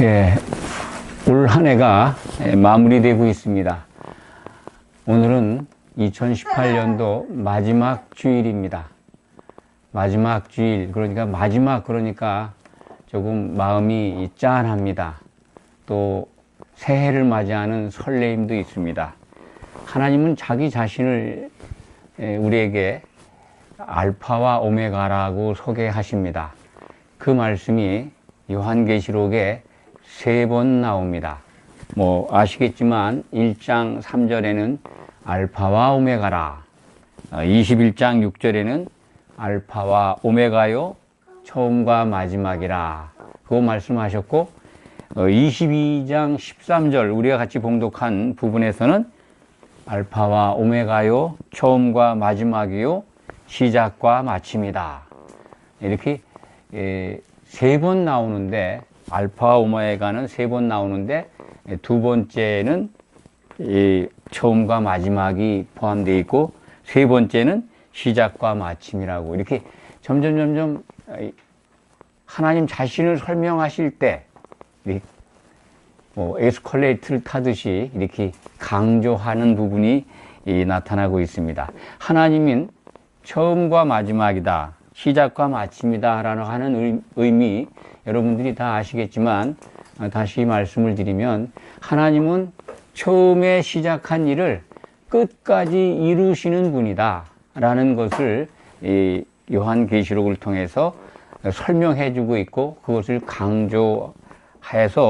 예, 올 한 해가 마무리되고 있습니다. 오늘은 2018년도 마지막 주일입니다. 마지막 주일, 그러니까 조금 마음이 짠합니다. 또 새해를 맞이하는 설레임도 있습니다. 하나님은 자기 자신을 우리에게 알파와 오메가라고 소개하십니다. 그 말씀이 요한계시록에 3번 나옵니다. 아시겠지만 1장 3절에는 알파와 오메가라, 21장 6절에는 알파와 오메가요 처음과 마지막이라 그거 말씀하셨고, 22장 13절 우리가 같이 봉독한 부분에서는 알파와 오메가요 처음과 마지막이요 시작과 마침이다. 이렇게 3번 나오는데, 알파와 오메가는 3번 나오는데 두 번째는 처음과 마지막이 포함되어 있고, 세 번째는 시작과 마침이라고, 이렇게 점점 하나님 자신을 설명하실 때 에스컬레이터를 타듯이 이렇게 강조하는 부분이 나타나고 있습니다. 하나님은 처음과 마지막이다, 시작과 마침이다 라는 의미 여러분들이 다 아시겠지만, 다시 말씀을 드리면, 하나님은 처음에 시작한 일을 끝까지 이루시는 분이다 라는 것을 요한계시록을 통해서 설명해 주고 있고, 그것을 강조해서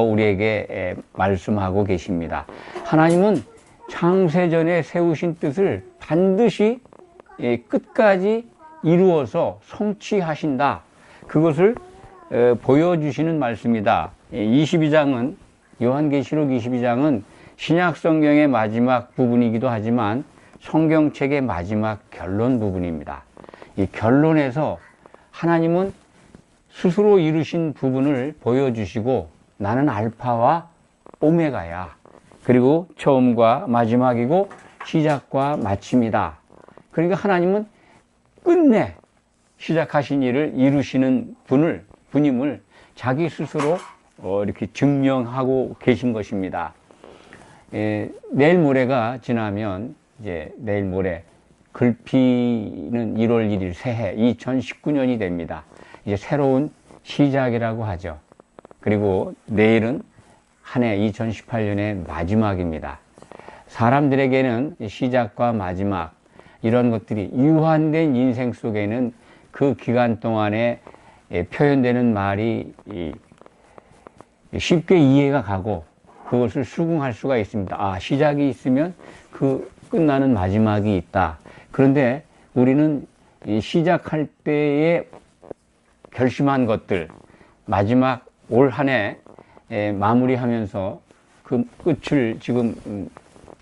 우리에게 말씀하고 계십니다. 하나님은 창세전에 세우신 뜻을 반드시 끝까지 이루어서 성취하신다, 그것을 보여주시는 말씀이다. 22장은, 요한계시록 22장은 신약 성경의 마지막 부분이기도 하지만 성경책의 마지막 결론 부분입니다. 이 결론에서 하나님은 스스로 이루신 부분을 보여주시고, 나는 알파와 오메가야, 그리고 처음과 마지막이고 시작과 마침이다. 그러니까 하나님은 끝내 시작하신 일을 이루시는 분임을 자기 스스로 이렇게 증명하고 계신 것입니다. 내일 모레가 지나면, 내일 모레 글피는 1월 1일 새해 2019년이 됩니다. 이제 새로운 시작이라고 하죠. 그리고 내일은 한 해 2018년의 마지막입니다. 사람들에게는 시작과 마지막, 이런 것들이 유한된 인생 속에는 그 기간 동안에 표현되는 말이 쉽게 이해가 가고 그것을 수긍할 수가 있습니다. 시작이 있으면 그 끝나는 마지막이 있다. 그런데 우리는 시작할 때에 결심한 것들, 마지막 올 한 해 마무리하면서 그 끝을 지금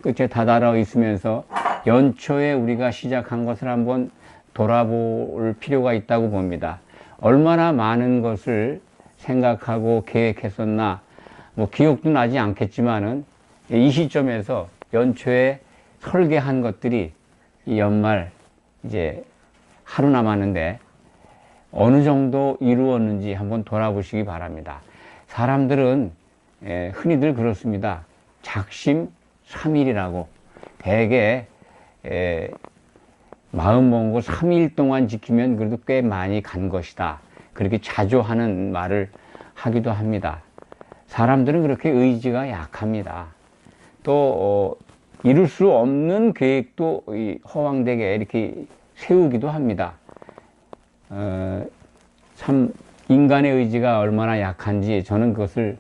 끝에 다다라 있으면서 연초에 우리가 시작한 것을 한번 돌아볼 필요가 있다고 봅니다. 얼마나 많은 것을 생각하고 계획했었나, 기억도 나지 않겠지만은 이 시점에서 연초에 설계한 것들이 이 연말 이제 하루 남았는데 어느 정도 이루었는지 한번 돌아보시기 바랍니다. 사람들은 흔히들 그렇습니다. 작심삼일이라고, 대개 마음 먹은 거 3일 동안 지키면 그래도 꽤 많이 간 것이다, 그렇게 자주 하는 말을 하기도 합니다. 사람들은 그렇게 의지가 약합니다. 또 이룰 수 없는 계획도 허황되게 이렇게 세우기도 합니다. 참 인간의 의지가 얼마나 약한지 저는 그것을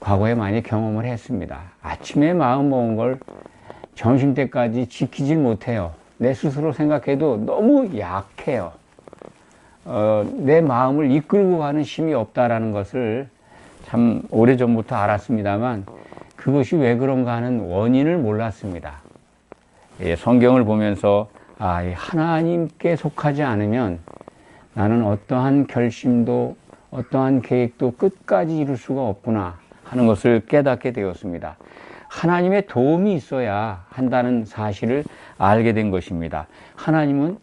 과거에 많이 경험을 했습니다. 아침에 마음 먹은 걸 점심때까지 지키질 못해요. 내 스스로 생각해도 너무 약해요. 내 마음을 이끌고 가는 힘이 없다라는 것을 참 오래전부터 알았습니다만, 그것이 왜 그런가 하는 원인을 몰랐습니다. 성경을 보면서 하나님께 속하지 않으면 나는 어떠한 결심도 어떠한 계획도 끝까지 이룰 수가 없구나 하는 것을 깨닫게 되었습니다. 하나님의 도움이 있어야 한다는 사실을 알게 된 것입니다. 하나님은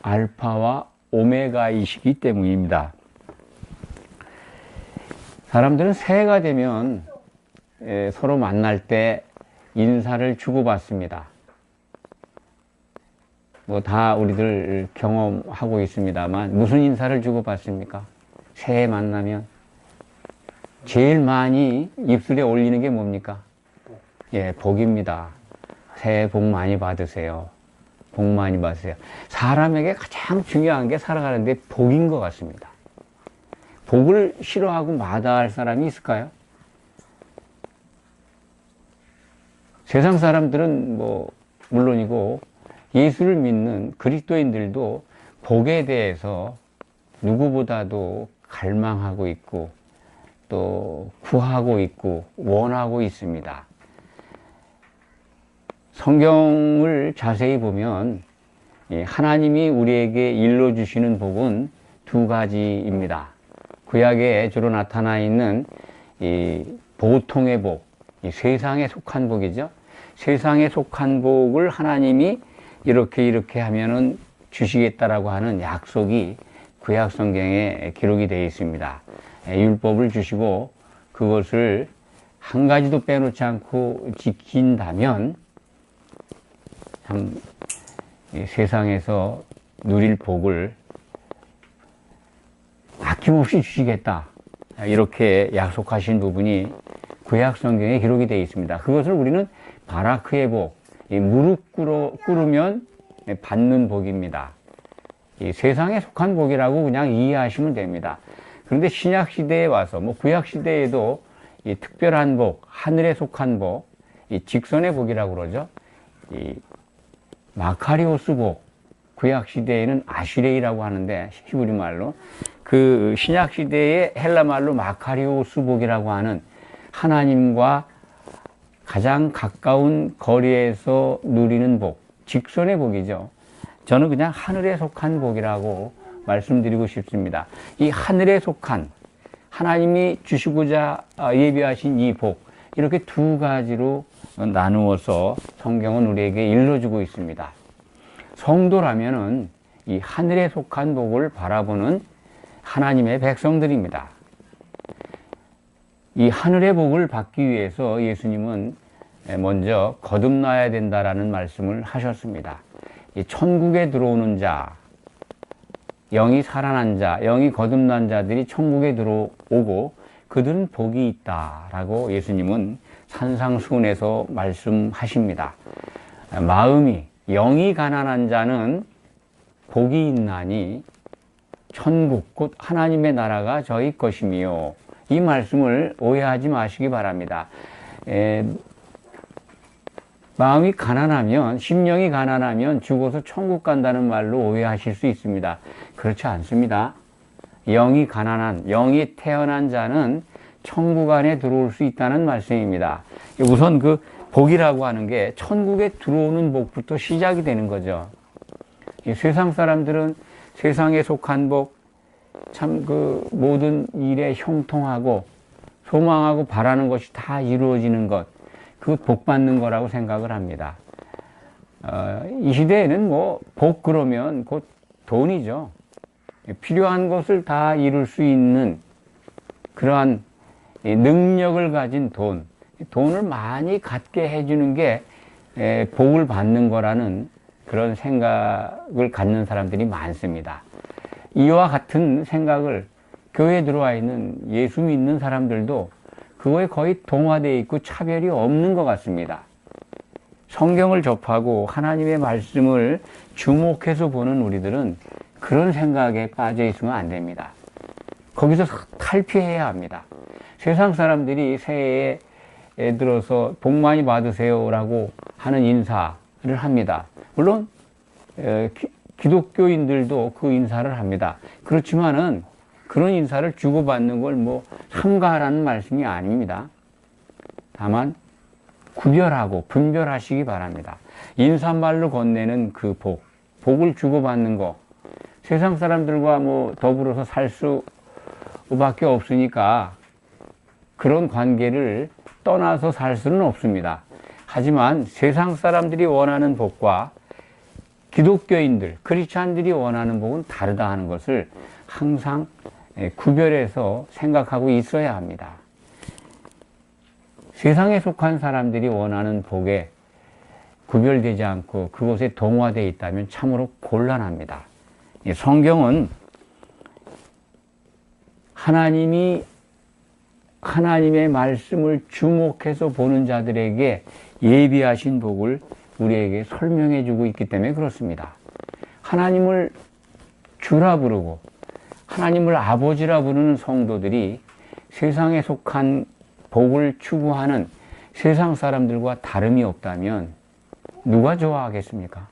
알파와 오메가이시기 때문입니다. 사람들은 새해가 되면 서로 만날 때 인사를 주고받습니다. 뭐 다 우리들 경험하고 있습니다만 무슨 인사를 주고받습니까? 새해 만나면 제일 많이 입술에 올리는 게 뭡니까? 예, 복입니다. 새해 복 많이 받으세요. 복 많이 받으세요. 사람에게 가장 중요한 게 살아가는데 복인 것 같습니다. 복을 싫어하고 마다할 사람이 있을까요? 세상 사람들은 뭐 물론이고 예수를 믿는 그리스도인들도 복에 대해서 누구보다도 갈망하고 있고 또 구하고 있고 원하고 있습니다. 성경을 자세히 보면 하나님이 우리에게 일러주시는 복은 두 가지입니다. 구약에 주로 나타나 있는 이 보통의 복, 이 세상에 속한 복이죠. 세상에 속한 복을 하나님이 이렇게 하면은 주시겠다라고 하는 약속이 구약 성경에 기록이 되어 있습니다. 율법을 주시고 그것을 한 가지도 빼놓지 않고 지킨다면 참 세상에서 누릴 복을 아낌없이 주시겠다, 이렇게 약속하신 부분이 구약 성경에 기록이 되어 있습니다. 그것을 우리는 바라크의 복, 무릎 꿇으면 받는 복입니다. 세상에 속한 복이라고 그냥 이해하시면 됩니다. 그런데 신약 시대에 와서 뭐 구약 시대에도 이 특별한 복, 하늘에 속한 복, 이 직선의 복이라고 그러죠. 이 마카리오스 복, 구약 시대에는 아시레이라고 하는데 히브리 말로, 그 신약 시대의 헬라 말로 마카리오스 복이라고 하는 하나님과 가장 가까운 거리에서 누리는 복, 직선의 복이죠. 저는 그냥 하늘에 속한 복이라고 말씀드리고 싶습니다. 이 하늘에 속한 하나님이 주시고자 예비하신 이 복, 이렇게 두 가지로 나누어서 성경은 우리에게 일러주고 있습니다. 성도라면은 이 하늘에 속한 복을 바라보는 하나님의 백성들입니다. 이 하늘의 복을 받기 위해서 예수님은 먼저 거듭나야 된다라는 말씀을 하셨습니다. 이 천국에 들어오는 자, 영이 살아난 자, 영이 거듭난 자들이 천국에 들어오고 그들은 복이 있다라고 예수님은 산상수훈에서 말씀하십니다. 마음이, 영이 가난한 자는 복이 있나니 천국 곧 하나님의 나라가 저희 것이며, 이 말씀을 오해하지 마시기 바랍니다. 마음이 가난하면, 심령이 가난하면 죽어서 천국 간다는 말로 오해하실 수 있습니다. 그렇지 않습니다. 영이 가난한, 영이 태어난 자는 천국 안에 들어올 수 있다는 말씀입니다. 우선 그 복이라고 하는 게 천국에 들어오는 복부터 시작이 되는 거죠. 이 세상 사람들은 세상에 속한 복, 참 그 모든 일에 형통하고 소망하고 바라는 것이 다 이루어지는 것, 그 복 받는 거라고 생각을 합니다. 이 시대에는 뭐 복 그러면 곧 돈이죠. 필요한 것을 다 이룰 수 있는 그러한 능력을 가진 돈, 돈을 많이 갖게 해주는 게 복을 받는 거라는 그런 생각을 갖는 사람들이 많습니다. 이와 같은 생각을 교회에 들어와 있는 예수 믿는 사람들도 그거에 거의 동화되어 있고 차별이 없는 것 같습니다. 성경을 접하고 하나님의 말씀을 주목해서 보는 우리들은 그런 생각에 빠져 있으면 안 됩니다. 거기서 탈피해야 합니다. 세상 사람들이 새해에 들어서 복 많이 받으세요라고 하는 인사를 합니다. 물론 기독교인들도 그 인사를 합니다. 그렇지만은 그런 인사를 주고받는 걸 뭐 삼가라는 말씀이 아닙니다. 다만 구별하고 분별하시기 바랍니다. 인사말로 건네는 그 복, 복을 주고받는 거, 세상 사람들과 뭐 더불어서 살 수밖에 없으니까 그런 관계를 떠나서 살 수는 없습니다. 하지만 세상 사람들이 원하는 복과 기독교인들, 크리스찬들이 원하는 복은 다르다 하는 것을 항상 구별해서 생각하고 있어야 합니다. 세상에 속한 사람들이 원하는 복에 구별되지 않고 그곳에 동화되어 있다면 참으로 곤란합니다. 성경은 하나님이 하나님의 말씀을 주목해서 보는 자들에게 예비하신 복을 우리에게 설명해 주고 있기 때문에 그렇습니다. 하나님을 주라 부르고 하나님을 아버지라 부르는 성도들이 세상에 속한 복을 추구하는 세상 사람들과 다름이 없다면 누가 좋아하겠습니까?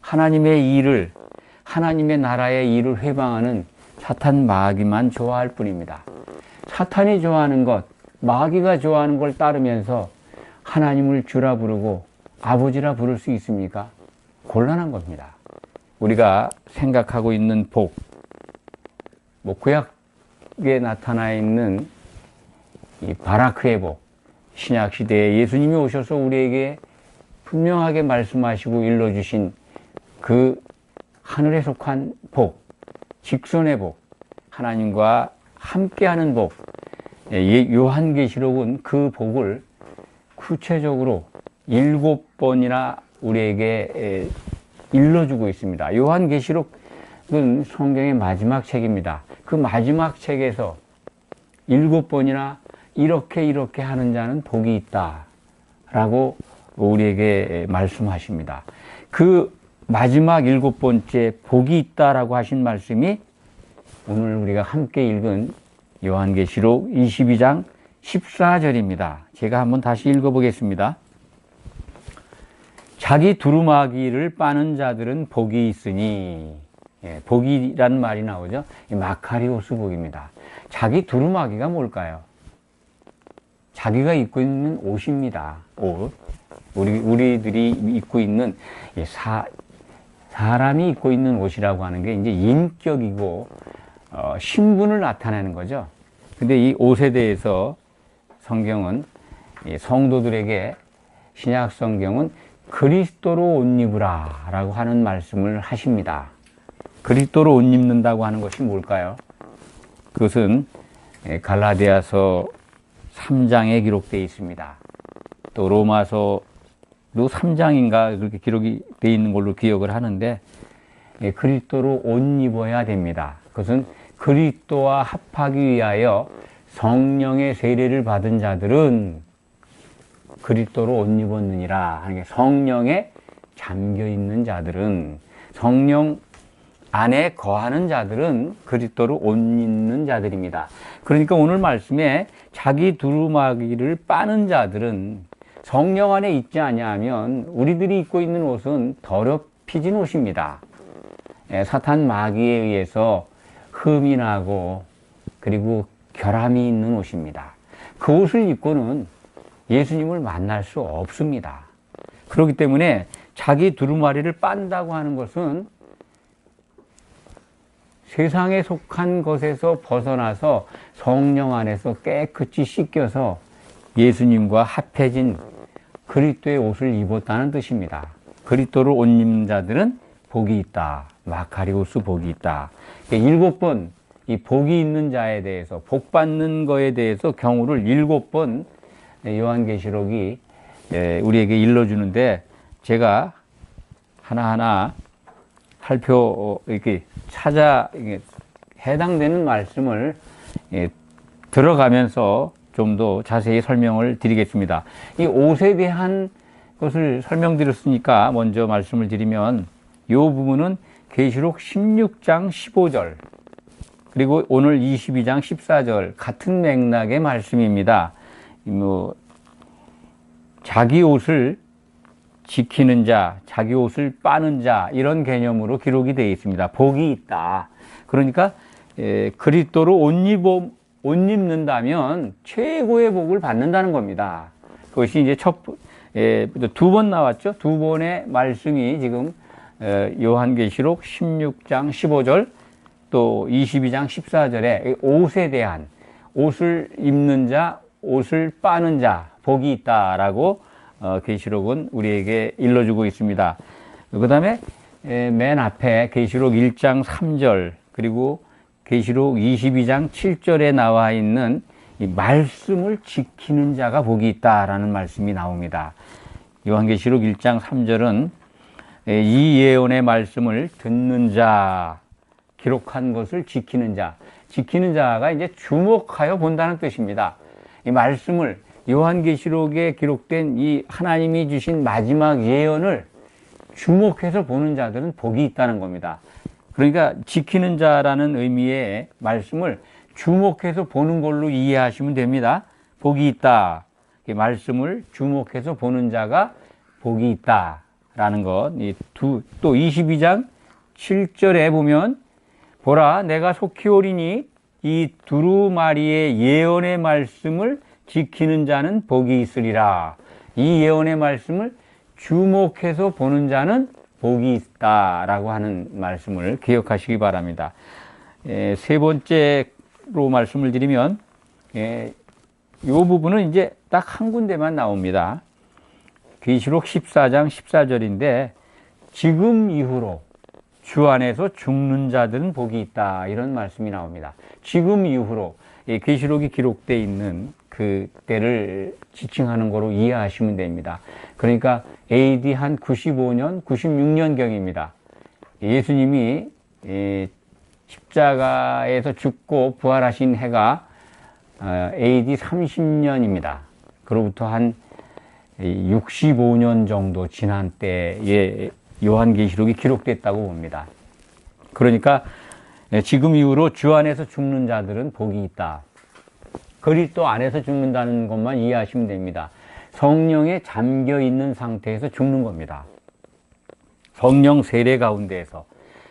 하나님의 일을, 하나님의 나라의 일을 회방하는 사탄 마귀만 좋아할 뿐입니다. 사탄이 좋아하는 것, 마귀가 좋아하는 걸 따르면서 하나님을 주라 부르고 아버지라 부를 수 있습니까? 곤란한 겁니다. 우리가 생각하고 있는 복, 구약에 나타나 있는 이 바라크의 복, 신약 시대에 예수님이 오셔서 우리에게 분명하게 말씀하시고 일러주신 그 하늘에 속한 복, 직선의 복, 하나님과 함께하는 복, 요한계시록은 그 복을 구체적으로 7번이나 우리에게 일러주고 있습니다. 요한계시록은 성경의 마지막 책입니다. 그 마지막 책에서 7번이나 이렇게 하는 자는 복이 있다 라고 우리에게 말씀하십니다. 그 마지막 7번째 복이 있다라고 하신 말씀이 오늘 우리가 함께 읽은 요한계시록 22장 14절입니다. 제가 한번 다시 읽어보겠습니다. 자기 두루마기를 빠는 자들은 복이 있으니, 복이라는 말이 나오죠. 마카리오스 복입니다. 자기 두루마기가 뭘까요? 자기가 입고 있는 옷입니다. 옷. 우리들이 입고 있는 사람이 입고 있는 옷이라고 하는 게 이제 인격이고 신분을 나타내는 거죠. 근데 이 옷에 대해서 성경은 성도들에게 신약 성경은 그리스도로 옷 입으라 라고 하는 말씀을 하십니다. 그리스도로 옷 입는다고 하는 것이 뭘까요? 그것은 갈라디아서 3장에 기록되어 있습니다. 또 로마서도 3장인가 그렇게 기록이 되어 있는 걸로 기억을 하는데 그리스도로 옷 입어야 됩니다. 그것은 그리스도와 합하기 위하여 성령의 세례를 받은 자들은 그리스도로 옷 입었느니라 하는 게, 성령에 잠겨 있는 자들은, 성령 안에 거하는 자들은 그리스도로 옷 입는 자들입니다. 그러니까 오늘 말씀에 자기 두루마기를 빠는 자들은 성령 안에 있지 아니하면 우리들이 입고 있는 옷은 더럽혀진 옷입니다. 사탄 마귀에 의해서 흠이 나고 그리고 결함이 있는 옷입니다. 그 옷을 입고는 예수님을 만날 수 없습니다. 그렇기 때문에 자기 두루마리를 빤다고 하는 것은 세상에 속한 것에서 벗어나서 성령 안에서 깨끗이 씻겨서 예수님과 합해진 그리스도의 옷을 입었다는 뜻입니다. 그리스도를 옷 입는 자들은 복이 있다. 마카리오스 복이 있다. 7번 이 복이 있는 자에 대해서, 복 받는 거에 대해서 경우를 7번 요한계시록이 우리에게 일러주는데, 제가 하나하나 이렇게 해당되는 말씀을 들어가면서 좀 더 자세히 설명을 드리겠습니다. 이 옷에 대한 것을 설명드렸으니까 먼저 말씀을 드리면, 이 부분은 계시록 16장 15절 그리고 오늘 22장 14절 같은 맥락의 말씀입니다. 자기 옷을 지키는 자, 자기 옷을 빠는 자, 이런 개념으로 기록이 되어 있습니다. 복이 있다. 그러니까 그리스도로 옷 입는다면 최고의 복을 받는다는 겁니다. 그것이 이제 두 번 나왔죠. 두 번의 말씀이 지금 요한계시록 16장 15절 또 22장 14절에 옷에 대한, 옷을 입는 자, 옷을 빠는 자, 복이 있다라고 계시록은 우리에게 일러주고 있습니다. 그 다음에 맨 앞에 계시록 1장 3절 그리고 계시록 22장 7절에 나와 있는 이 말씀을 지키는 자가 복이 있다라는 말씀이 나옵니다. 요한계시록 1장 3절은 이 예언의 말씀을 듣는 자, 기록한 것을 지키는 자, 지키는 자가 이제 주목하여 본다는 뜻입니다. 이 말씀을 요한계시록에 기록된 이 하나님이 주신 마지막 예언을 주목해서 보는 자들은 복이 있다는 겁니다. 그러니까 지키는 자라는 의미의 말씀을 주목해서 보는 걸로 이해하시면 됩니다. 복이 있다. 이 말씀을 주목해서 보는 자가 복이 있다라는 것. 또 22장 7절에 보면 보라 내가 속히 오리니 이 두루마리의 예언의 말씀을 지키는 자는 복이 있으리라. 이 예언의 말씀을 주목해서 보는 자는 복이 있다라고 하는 말씀을 기억하시기 바랍니다. 세 번째로 말씀을 드리면 이 부분은 이제 딱 한 군데만 나옵니다. 계시록 14장 14절인데 지금 이후로 주 안에서 죽는 자들은 복이 있다 이런 말씀이 나옵니다. 지금 이후로 계시록이 기록되어 있는 그 때를 지칭하는 거로 이해하시면 됩니다. 그러니까 AD 한 95년, 96년경입니다. 예수님이 십자가에서 죽고 부활하신 해가 AD 30년입니다. 그로부터 한 65년 정도 지난 때에 요한계시록이 기록됐다고 봅니다. 그러니까 지금 이후로 주 안에서 죽는 자들은 복이 있다. 그리스도 안에서 죽는다는 것만 이해하시면 됩니다. 성령에 잠겨 있는 상태에서 죽는 겁니다. 성령 세례 가운데에서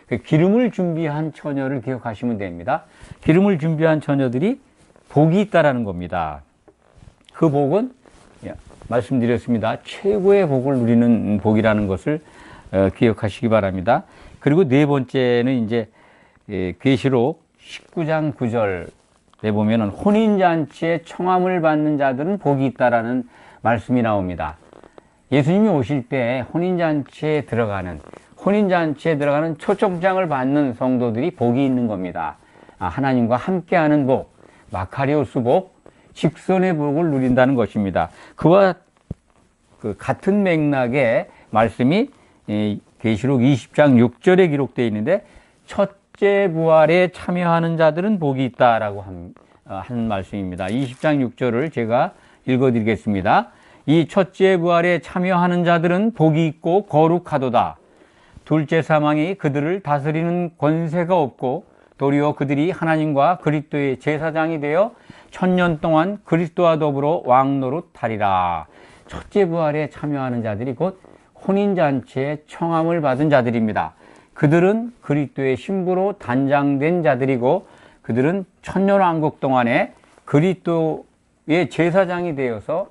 그 기름을 준비한 처녀를 기억하시면 됩니다. 기름을 준비한 처녀들이 복이 있다라는 겁니다. 그 복은 말씀드렸습니다. 최고의 복을 누리는 복이라는 것을 기억하시기 바랍니다. 그리고 네 번째는 이제 계시록 19장 9절에 보면은 혼인잔치에 청함을 받는 자들은 복이 있다라는 말씀이 나옵니다. 예수님이 오실 때 혼인잔치에 들어가는 초청장을 받는 성도들이 복이 있는 겁니다. 하나님과 함께하는 복, 마카리오스 복, 직선의 복을 누린다는 것입니다. 그와 같은 맥락의 말씀이 계시록 20장 6절에 기록되어 있는데 첫째 부활에 참여하는 자들은 복이 있다라고 한 말씀입니다. 20장 6절을 제가 읽어드리겠습니다. 이 첫째 부활에 참여하는 자들은 복이 있고 거룩하도다. 둘째 사망이 그들을 다스리는 권세가 없고 도리어 그들이 하나님과 그리스도의 제사장이 되어 1000년 동안 그리스도와 더불어 왕노릇하리라. 첫째 부활에 참여하는 자들이 곧 혼인잔치에 청함을 받은 자들입니다. 그들은 그리스도의 신부로 단장된 자들이고 그들은 1000년 왕국 동안에 그리스도의 제사장이 되어서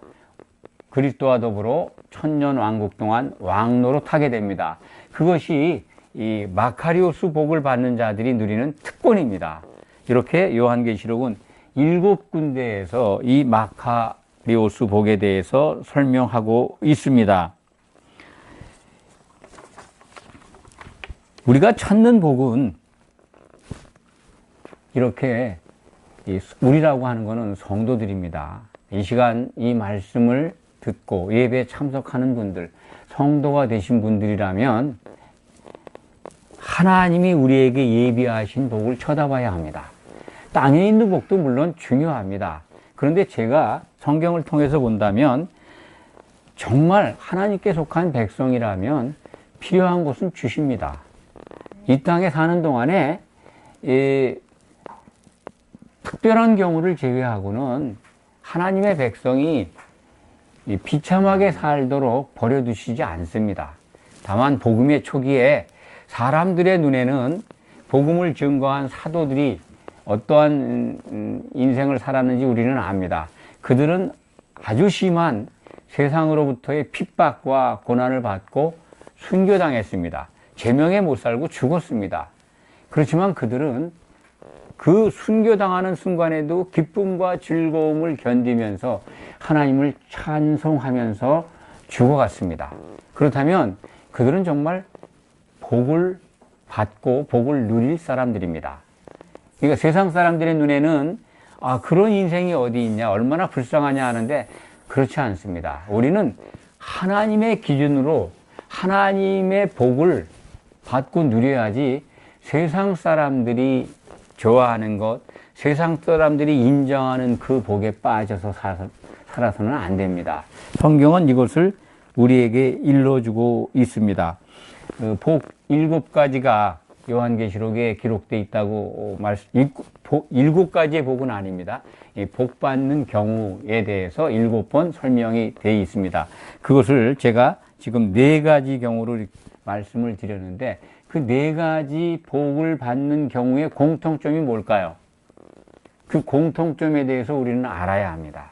그리스도와 더불어 1000년 왕국 동안 왕노릇하게 됩니다. 그것이 이 마카리오스 복을 받는 자들이 누리는 특권입니다. 이렇게 요한계시록은 7군데에서 이 마카리오스 복에 대해서 설명하고 있습니다. 우리가 찾는 복은 이렇게 우리라고 하는 것은 성도들입니다. 이 시간 이 말씀을 듣고 예배에 참석하는 분들, 성도가 되신 분들이라면 하나님이 우리에게 예비하신 복을 쳐다봐야 합니다. 땅에 있는 복도 물론 중요합니다. 그런데 제가 성경을 통해서 본다면 정말 하나님께 속한 백성이라면 필요한 것은 주십니다. 이 땅에 사는 동안에 특별한 경우를 제외하고는 하나님의 백성이 비참하게 살도록 버려두시지 않습니다. 다만 복음의 초기에 사람들의 눈에는 복음을 증거한 사도들이 어떠한 인생을 살았는지 우리는 압니다. 그들은 아주 심한 세상으로부터의 핍박과 고난을 받고 순교당했습니다. 제명에 못 살고 죽었습니다. 그렇지만 그들은 그 순교당하는 순간에도 기쁨과 즐거움을 견디면서 하나님을 찬송하면서 죽어갔습니다. 그렇다면 그들은 정말 복을 받고 복을 누릴 사람들입니다. 그러니까 세상 사람들의 눈에는 그런 인생이 어디 있냐, 얼마나 불쌍하냐 하는데 그렇지 않습니다. 우리는 하나님의 기준으로 하나님의 복을 받고 누려야지 세상 사람들이 좋아하는 것, 세상 사람들이 인정하는 그 복에 빠져서 살아서는 안 됩니다. 성경은 이것을 우리에게 일러주고 있습니다. 복 7가지가 요한계시록에 기록되어 있다고 7가지의 복은 아닙니다. 복 받는 경우에 대해서 7번 설명이 되어 있습니다. 그것을 제가 지금 4가지 경우를 말씀을 드렸는데 그 4가지 복을 받는 경우의 공통점이 뭘까요? 그 공통점에 대해서 우리는 알아야 합니다.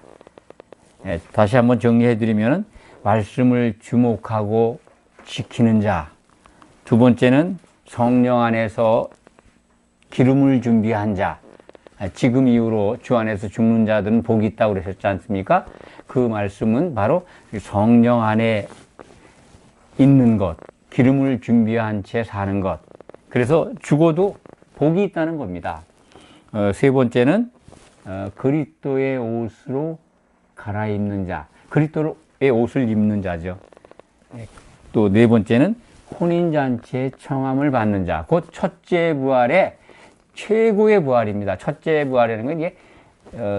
다시 한번 정리해 드리면 말씀을 주목하고 지키는 자, 두 번째는 성령 안에서 기름을 준비한 자, 지금 이후로 주 안에서 죽는 자들은 복이 있다고 그러셨지 않습니까? 그 말씀은 바로 성령 안에 있는 것, 기름을 준비한 채 사는 것, 그래서 죽어도 복이 있다는 겁니다. 세 번째는 그리스도의 옷으로 갈아입는 자, 그리스도의 옷을 입는 자죠. 또 네 번째는 혼인잔치의 청함을 받는 자, 곧 첫째 부활의 최고의 부활입니다. 첫째 부활이라는 건 이게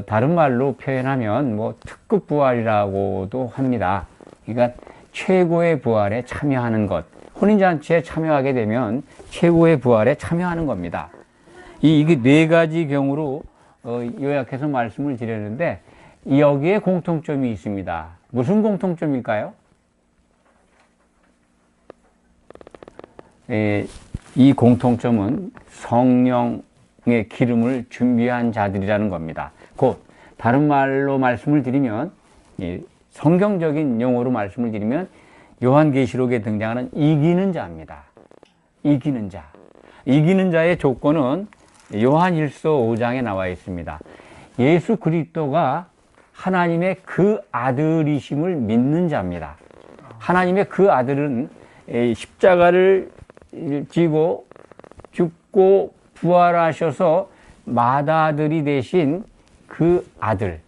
다른 말로 표현하면 뭐 특급 부활이라고도 합니다. 그러니까 최고의 부활에 참여하는 것, 혼인잔치에 참여하게 되면 최고의 부활에 참여하는 겁니다. 이게 4가지 경우로 요약해서 말씀을 드렸는데 여기에 공통점이 있습니다. 무슨 공통점일까요? 이 공통점은 성령의 기름을 준비한 자들이라는 겁니다. 곧 다른 말로 말씀을 드리면 성경적인 용어로 말씀을 드리면 요한계시록에 등장하는 이기는 자입니다. 이기는 자. 이기는 자의 조건은 요한일서 5장에 나와 있습니다. 예수 그리스도가 하나님의 그 아들이심을 믿는 자입니다. 하나님의 그 아들은 십자가를 지고 죽고 부활하셔서 맏아들이 되신 그 아들,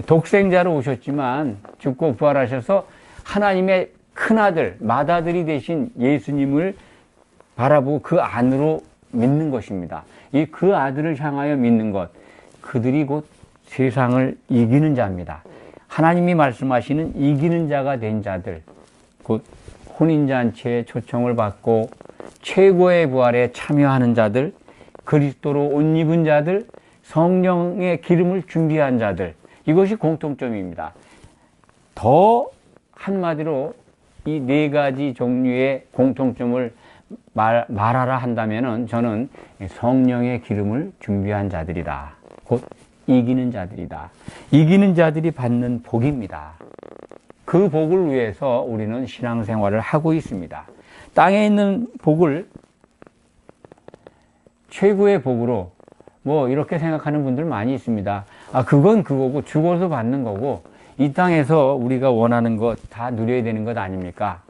독생자로 오셨지만 죽고 부활하셔서 하나님의 큰아들, 맏아들이 되신 예수님을 바라보고 그 안으로 믿는 것입니다. 이 그 아들을 향하여 믿는 것, 그들이 곧 세상을 이기는 자입니다. 하나님이 말씀하시는 이기는 자가 된 자들, 곧 혼인잔치에 초청을 받고 최고의 부활에 참여하는 자들, 그리스도로 옷 입은 자들, 성령의 기름을 준비한 자들, 이것이 공통점입니다. 더 한마디로 이 4가지 종류의 공통점을 말하라 한다면은 저는 성령의 기름을 준비한 자들이다. 곧 이기는 자들이다. 이기는 자들이 받는 복입니다. 그 복을 위해서 우리는 신앙생활을 하고 있습니다. 땅에 있는 복을 최고의 복으로 이렇게 생각하는 분들 많이 있습니다. 그건 그거고 죽어서 받는 거고 이 땅에서 우리가 원하는 것 다 누려야 되는 것 아닙니까?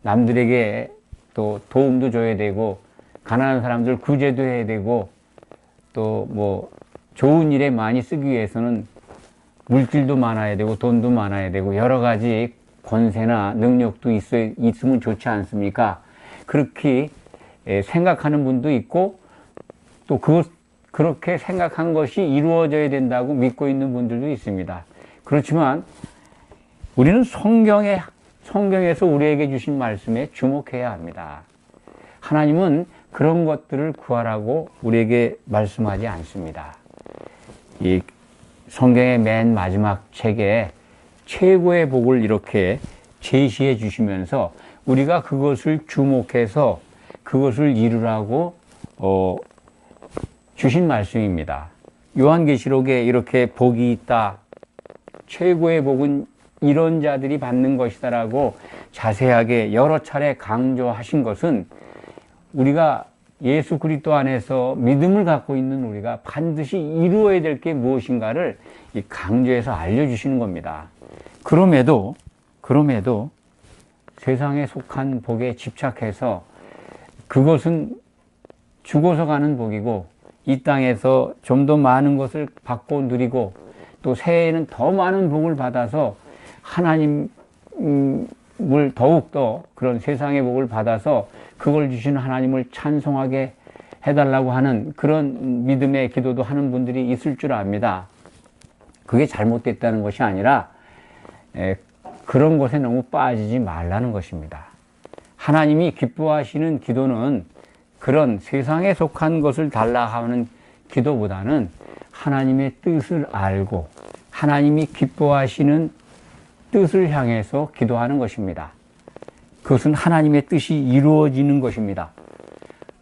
남들에게 또 도움도 줘야 되고 가난한 사람들 구제도 해야 되고 또 좋은 일에 많이 쓰기 위해서는 물질도 많아야 되고 돈도 많아야 되고 여러 가지 권세나 능력도 있으면 좋지 않습니까? 그렇게 생각하는 분도 있고 또 그렇게 생각한 것이 이루어져야 된다고 믿고 있는 분들도 있습니다. 그렇지만 우리는 성경에서 우리에게 주신 말씀에 주목해야 합니다. 하나님은 그런 것들을 구하라고 우리에게 말씀하지 않습니다. 이 성경의 맨 마지막 책에 최고의 복을 이렇게 제시해 주시면서 우리가 그것을 주목해서 그것을 이루라고 주신 말씀입니다. 요한계시록에 이렇게 복이 있다. 최고의 복은 이런 자들이 받는 것이다라고 자세하게 여러 차례 강조하신 것은 우리가 예수 그리스도 안에서 믿음을 갖고 있는 우리가 반드시 이루어야 될 게 무엇인가를 강조해서 알려주시는 겁니다. 그럼에도 세상에 속한 복에 집착해서 그것은 죽어서 가는 복이고 이 땅에서 좀 더 많은 것을 받고 누리고 또 새해에는 더 많은 복을 받아서 하나님을 더욱더 그런 세상의 복을 받아서 그걸 주시는 하나님을 찬송하게 해달라고 하는 그런 믿음의 기도도 하는 분들이 있을 줄 압니다. 그게 잘못됐다는 것이 아니라 그런 것에 너무 빠지지 말라는 것입니다. 하나님이 기뻐하시는 기도는 그런 세상에 속한 것을 달라 하는 기도보다는 하나님의 뜻을 알고 하나님이 기뻐하시는 뜻을 향해서 기도하는 것입니다. 그것은 하나님의 뜻이 이루어지는 것입니다.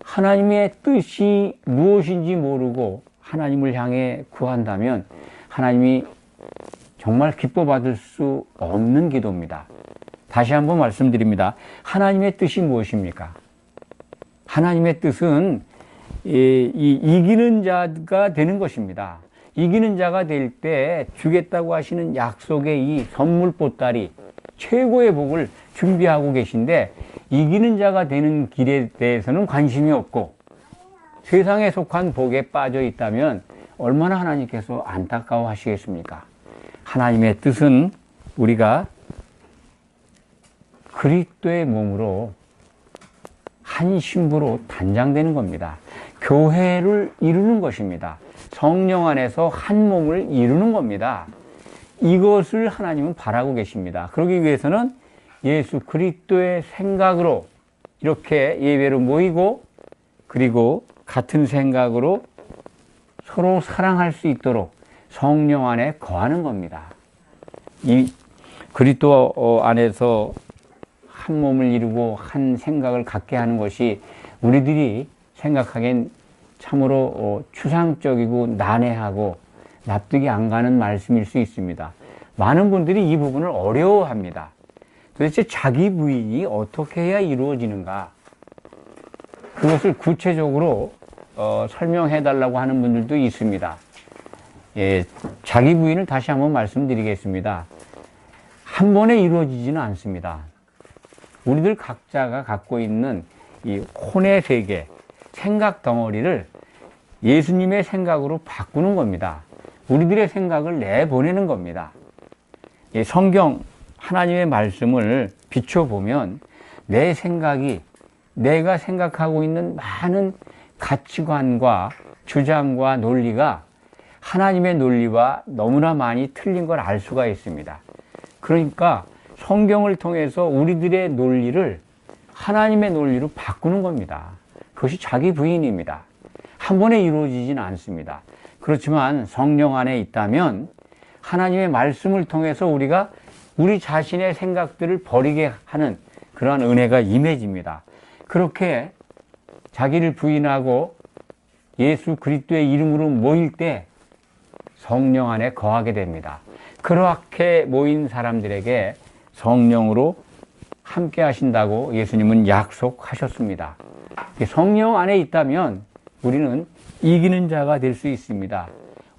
하나님의 뜻이 무엇인지 모르고 하나님을 향해 구한다면 하나님이 정말 기뻐 받을 수 없는 기도입니다. 다시 한번 말씀드립니다. 하나님의 뜻이 무엇입니까? 하나님의 뜻은 이기는 자가 되는 것입니다. 이기는 자가 될 때 주겠다고 하시는 약속의 이 선물 보따리, 최고의 복을 준비하고 계신데 이기는 자가 되는 길에 대해서는 관심이 없고 세상에 속한 복에 빠져 있다면 얼마나 하나님께서 안타까워 하시겠습니까? 하나님의 뜻은 우리가 그리스도의 몸으로 한 신부로 단장되는 겁니다. 교회를 이루는 것입니다. 성령 안에서 한 몸을 이루는 겁니다. 이것을 하나님은 바라고 계십니다. 그러기 위해서는 예수 그리스도의 생각으로 이렇게 예배로 모이고 그리고 같은 생각으로 서로 사랑할 수 있도록 성령 안에 거하는 겁니다. 이 그리스도 안에서 한 몸을 이루고 한 생각을 갖게 하는 것이 우리들이 생각하기엔 참으로 추상적이고 난해하고 납득이 안 가는 말씀일 수 있습니다. 많은 분들이 이 부분을 어려워합니다. 도대체 자기 부인이 어떻게 해야 이루어지는가? 그것을 구체적으로 설명해 달라고 하는 분들도 있습니다. 예, 자기 부인을 다시 한번 말씀드리겠습니다. 한 번에 이루어지지는 않습니다. 우리들 각자가 갖고 있는 이 혼의 세계, 생각 덩어리를 예수님의 생각으로 바꾸는 겁니다. 우리들의 생각을 내보내는 겁니다. 이 성경 하나님의 말씀을 비춰보면 내 생각이 내가 생각하고 있는 많은 가치관과 주장과 논리가 하나님의 논리와 너무나 많이 틀린 걸 알 수가 있습니다. 그러니까 성경을 통해서 우리들의 논리를 하나님의 논리로 바꾸는 겁니다. 그것이 자기 부인입니다. 한 번에 이루어지지는 않습니다. 그렇지만 성령 안에 있다면 하나님의 말씀을 통해서 우리가 우리 자신의 생각들을 버리게 하는 그러한 은혜가 임해집니다. 그렇게 자기를 부인하고 예수 그리스도의 이름으로 모일 때 성령 안에 거하게 됩니다. 그렇게 모인 사람들에게 성령으로 함께 하신다고 예수님은 약속하셨습니다. 성령 안에 있다면 우리는 이기는 자가 될 수 있습니다.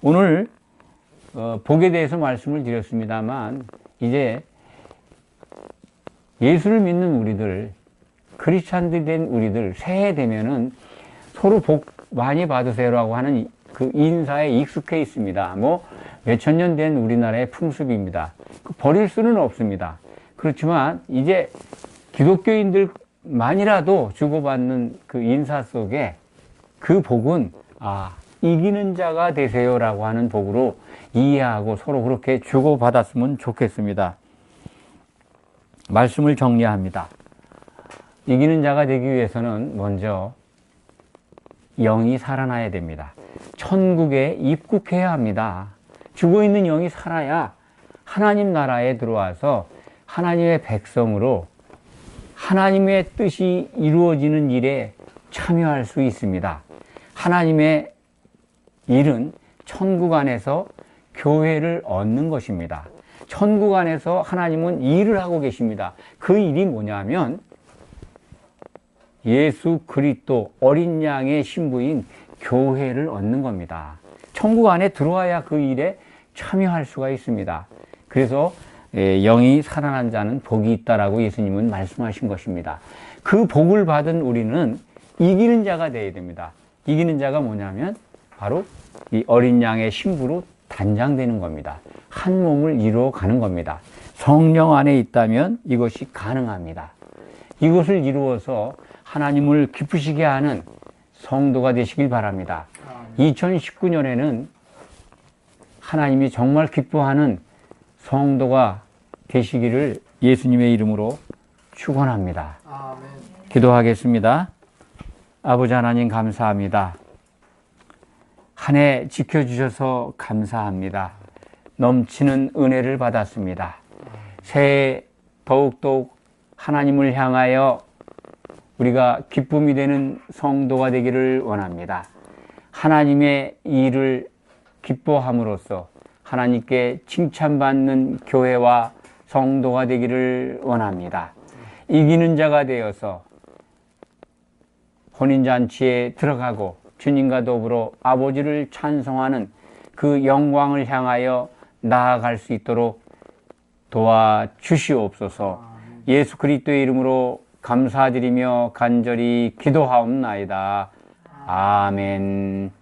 오늘 복에 대해서 말씀을 드렸습니다만 이제 예수를 믿는 우리들, 크리스찬들이 된 우리들 새해 되면은 서로 복 많이 받으세요라고 하는 그 인사에 익숙해 있습니다. 뭐 몇천 년 된 우리나라의 풍습입니다. 버릴 수는 없습니다. 그렇지만 이제 기독교인들만이라도 주고받는 그 인사 속에 그 복은 이기는 자가 되세요라고 하는 복으로 이해하고 서로 그렇게 주고받았으면 좋겠습니다. 말씀을 정리합니다. 이기는 자가 되기 위해서는 먼저 영이 살아나야 됩니다. 천국에 입국해야 합니다. 죽어있는 영이 살아야 하나님 나라에 들어와서 하나님의 백성으로 하나님의 뜻이 이루어지는 일에 참여할 수 있습니다. 하나님의 일은 천국 안에서 교회를 얻는 것입니다. 천국 안에서 하나님은 일을 하고 계십니다. 그 일이 뭐냐면 예수 그리스도 어린 양의 신부인 교회를 얻는 겁니다. 천국 안에 들어와야 그 일에 참여할 수가 있습니다. 그래서 영이 살아난 자는 복이 있다라고 예수님은 말씀하신 것입니다. 그 복을 받은 우리는 이기는 자가 되어야 됩니다. 이기는 자가 뭐냐면 바로 이 어린 양의 신부로 단장되는 겁니다. 한 몸을 이루어 가는 겁니다. 성령 안에 있다면 이것이 가능합니다. 이것을 이루어서 하나님을 기쁘시게 하는 성도가 되시길 바랍니다. 2019년에는 하나님이 정말 기뻐하는 성도가 되시기를 예수님의 이름으로 축원합니다. 기도하겠습니다. 아버지 하나님 감사합니다. 한 해 지켜주셔서 감사합니다. 넘치는 은혜를 받았습니다. 새해 더욱더욱 하나님을 향하여 우리가 기쁨이 되는 성도가 되기를 원합니다. 하나님의 일을 기뻐함으로써 하나님께 칭찬받는 교회와 성도가 되기를 원합니다. 이기는 자가 되어서 혼인잔치에 들어가고 주님과 더불어 아버지를 찬송하는 그 영광을 향하여 나아갈 수 있도록 도와주시옵소서. 예수 그리스도의 이름으로 감사드리며 간절히 기도하옵나이다. 아멘.